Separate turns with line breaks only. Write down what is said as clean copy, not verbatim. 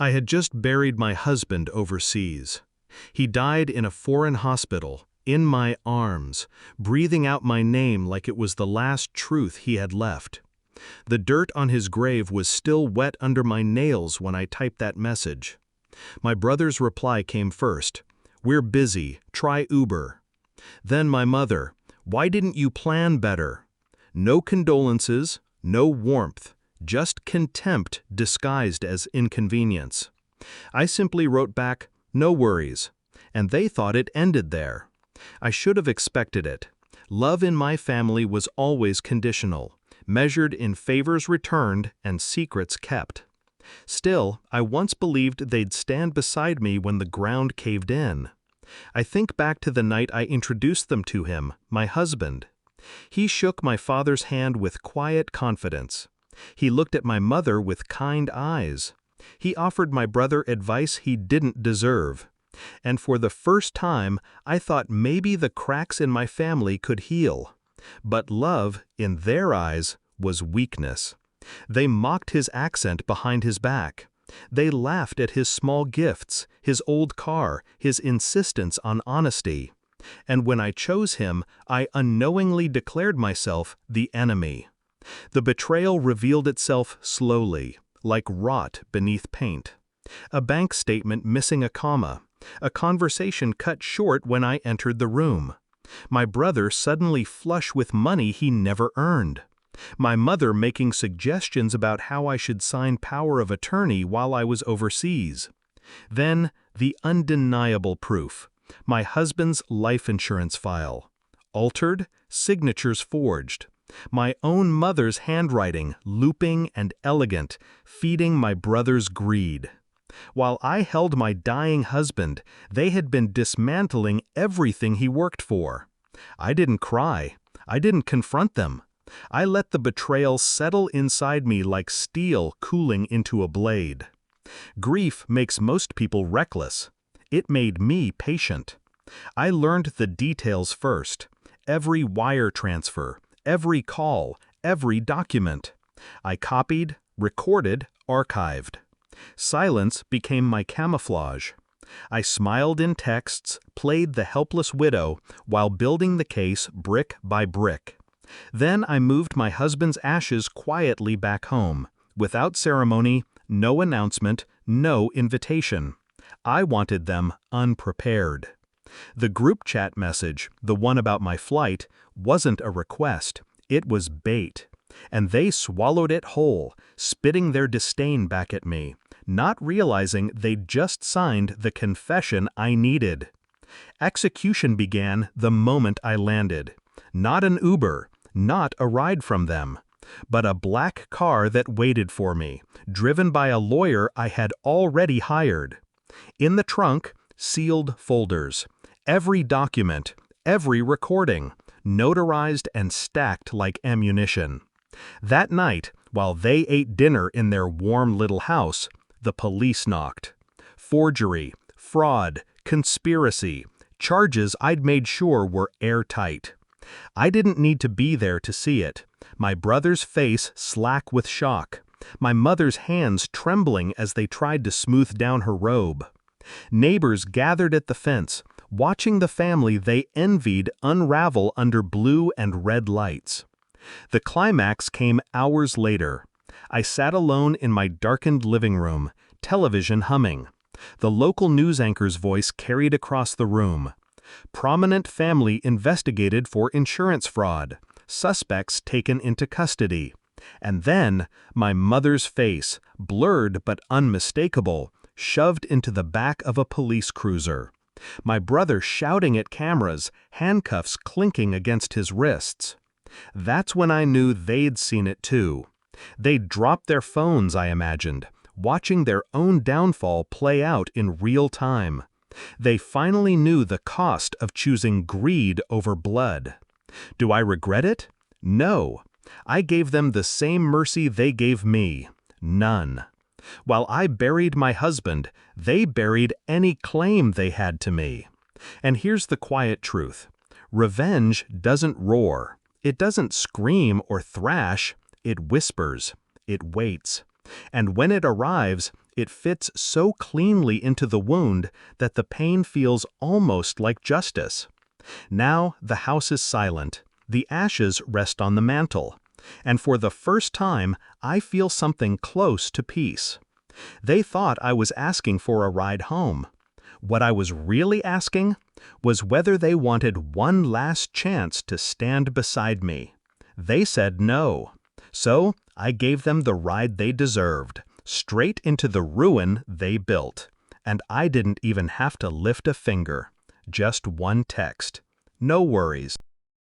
I had just buried my husband overseas. He died in a foreign hospital, in my arms, breathing out my name like it was the last truth he had left. The dirt on his grave was still wet under my nails when I typed that message. My brother's reply came first. "We're busy, try Uber." Then my mother, "Why didn't you plan better?" No condolences, no warmth, just contempt disguised as inconvenience. I simply wrote back, "No worries," and they thought it ended there. I should have expected it. Love in my family was always conditional, measured in favors returned and secrets kept. Still, I once believed they'd stand beside me when the ground caved in. I think back to the night I introduced them to him, my husband. He shook my father's hand with quiet confidence. He looked at my mother with kind eyes. He offered my brother advice he didn't deserve. And for the first time, I thought maybe the cracks in my family could heal. But love, in their eyes, was weakness. They mocked his accent behind his back. They laughed at his small gifts, his old car, his insistence on honesty. And when I chose him, I unknowingly declared myself the enemy. The betrayal revealed itself slowly, like rot beneath paint. A bank statement missing a comma. A conversation cut short when I entered the room. My brother suddenly flush with money he never earned. My mother making suggestions about how I should sign power of attorney while I was overseas. Then, the undeniable proof. My husband's life insurance file. Altered, signatures forged. My own mother's handwriting, looping and elegant, feeding my brother's greed. While I held my dying husband, they had been dismantling everything he worked for. I didn't cry. I didn't confront them. I let the betrayal settle inside me like steel cooling into a blade. Grief makes most people reckless. It made me patient. I learned the details first. Every wire transfer, every call, every document. I copied, recorded, archived. Silence became my camouflage. I smiled in texts, played the helpless widow, while building the case brick by brick. Then I moved my husband's ashes quietly back home, without ceremony, no announcement, no invitation. I wanted them unprepared. The group chat message, the one about my flight, wasn't a request, it was bait. And they swallowed it whole, spitting their disdain back at me, not realizing they'd just signed the confession I needed. Execution began the moment I landed. Not an Uber, not a ride from them, but a black car that waited for me, driven by a lawyer I had already hired. In the trunk, sealed folders, every document, every recording, notarized and stacked like ammunition. That night, while they ate dinner in their warm little house, the police knocked. Forgery, fraud, conspiracy, charges I'd made sure were airtight. I didn't need to be there to see it. My brother's face slack with shock. My mother's hands trembling as they tried to smooth down her robe. Neighbors gathered at the fence, watching the family they envied unravel under blue and red lights. The climax came hours later. I sat alone in my darkened living room, television humming. The local news anchor's voice carried across the room. Prominent family investigated for insurance fraud. Suspects taken into custody. And then, my mother's face, blurred but unmistakable, shoved into the back of a police cruiser. My brother shouting at cameras, handcuffs clinking against his wrists. That's when I knew they'd seen it too. They'd dropped their phones, I imagined, watching their own downfall play out in real time. They finally knew the cost of choosing greed over blood. Do I regret it? No. I gave them the same mercy they gave me. None. While I buried my husband, they buried any claim they had to me. And here's the quiet truth. Revenge doesn't roar. It doesn't scream or thrash. It whispers. It waits. And when it arrives, It fits so cleanly into the wound that the pain feels almost like justice. Now the house is silent. The ashes rest on the mantel. And for the first time, I feel something close to peace. They thought I was asking for a ride home. What I was really asking was whether they wanted one last chance to stand beside me. They said no. So I gave them the ride they deserved, straight into the ruin they built. And I didn't even have to lift a finger. Just one text. No worries.